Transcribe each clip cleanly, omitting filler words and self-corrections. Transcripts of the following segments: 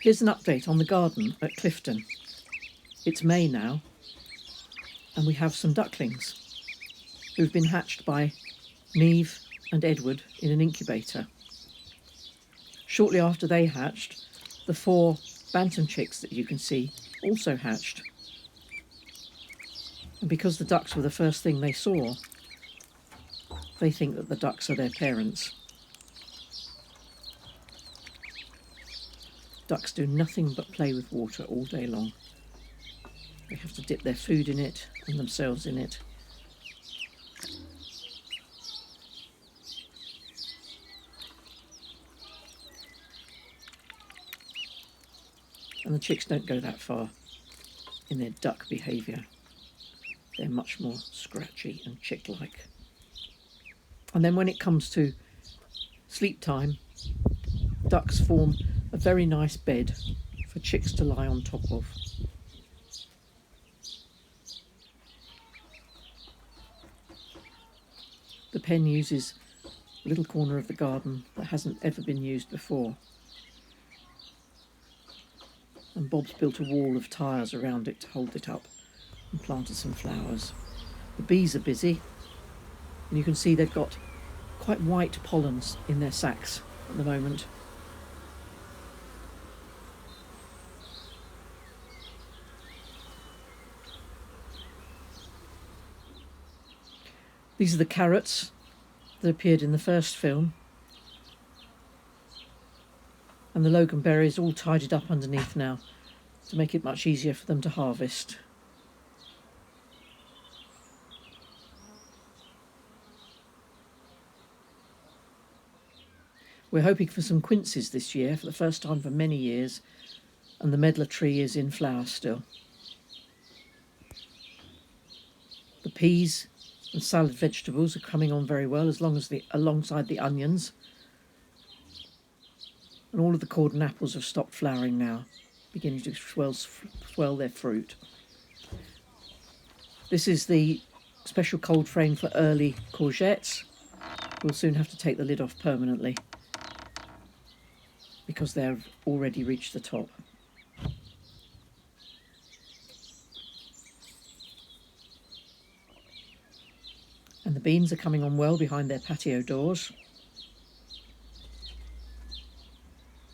Here's an update on the garden at Clifton. It's May now, and we have some ducklings who've been hatched by Neve and Edward in an incubator. Shortly after they hatched, the 4 bantam chicks that you can see also hatched. And because the ducks were the first thing they saw, they think that the ducks are their parents. Ducks do nothing but play with water all day long. They have to dip their food in it and themselves in it. And the chicks don't go that far in their duck behaviour. They're much more scratchy and chick-like. And then when it comes to sleep time, ducks form a very nice bed for chicks to lie on top of. The pen uses a little corner of the garden that hasn't ever been used before. And Bob's built a wall of tyres around it to hold it up and planted some flowers. The bees are busy, and you can see they've got quite white pollens in their sacs at the moment. These are the carrots that appeared in the first film. And the loganberries all tidied up underneath now to make it much easier for them to harvest. We're hoping for some quinces this year for the first time for many years, and the medlar tree is in flower still. The peas and salad vegetables are coming on very well alongside the onions. And all of the cordon apples have stopped flowering now, beginning to swell their fruit. This is the special cold frame for early courgettes. We'll soon have to take the lid off permanently because they've already reached the top. And the beans are coming on well behind their patio doors.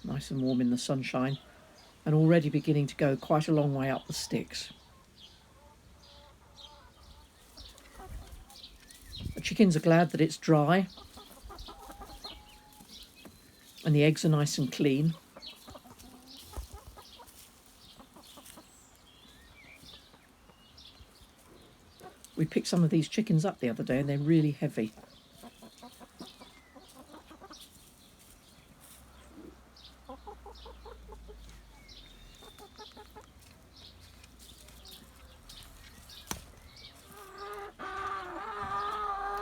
Nice and warm in the sunshine, and already beginning to go quite a long way up the sticks. The chickens are glad that it's dry, and the eggs are nice and clean. We picked some of these chickens up the other day and they're really heavy.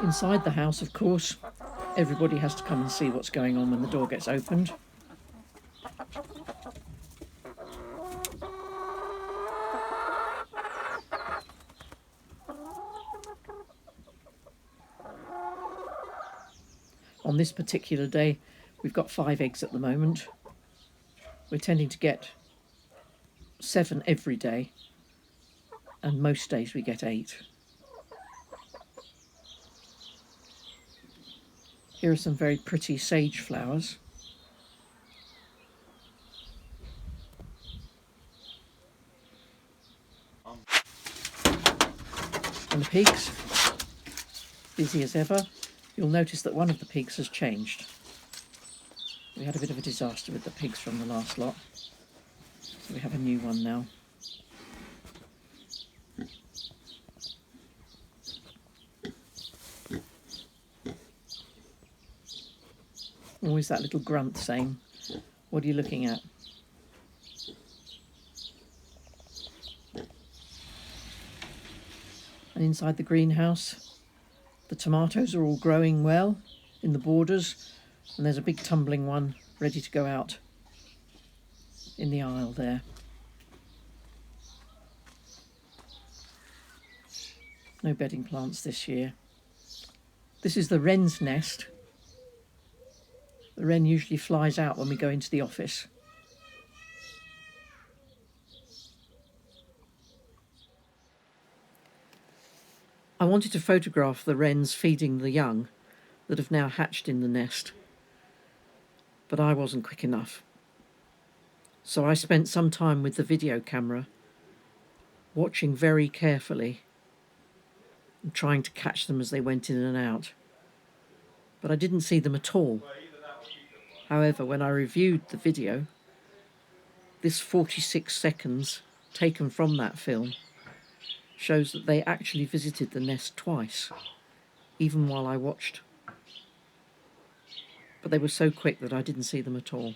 Inside the house, of course, everybody has to come and see what's going on when the door gets opened. On this particular day, we've got 5 eggs at the moment. We're tending to get 7 every day, and most days we get 8. Here are some very pretty sage flowers. And the pigs, busy as ever. You'll notice that one of the pigs has changed. We had a bit of a disaster with the pigs from the last lot, so we have a new one now. Always that little grunt saying, "What are you looking at?" And inside the greenhouse, the tomatoes are all growing well in the borders, and there's a big tumbling one ready to go out in the aisle there. No bedding plants this year. This is the wren's nest. The wren usually flies out when we go into the office. I wanted to photograph the wrens feeding the young that have now hatched in the nest, but I wasn't quick enough. So I spent some time with the video camera, watching very carefully and trying to catch them as they went in and out. But I didn't see them at all. However, when I reviewed the video, this 46 seconds taken from that film shows that they actually visited the nest twice, even while I watched. But they were so quick that I didn't see them at all.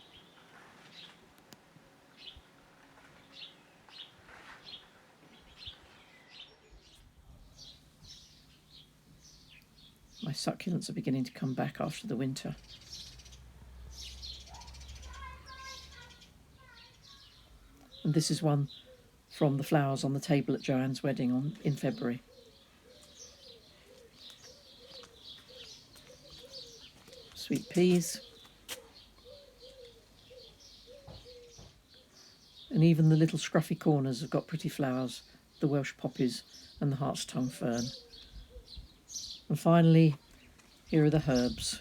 My succulents are beginning to come back after the winter. And this is one from the flowers on the table at Joanne's wedding in February. Sweet peas. And even the little scruffy corners have got pretty flowers, the Welsh poppies and the hart's tongue fern. And finally, here are the herbs.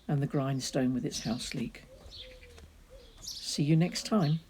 And the grindstone with its house leek. See you next time.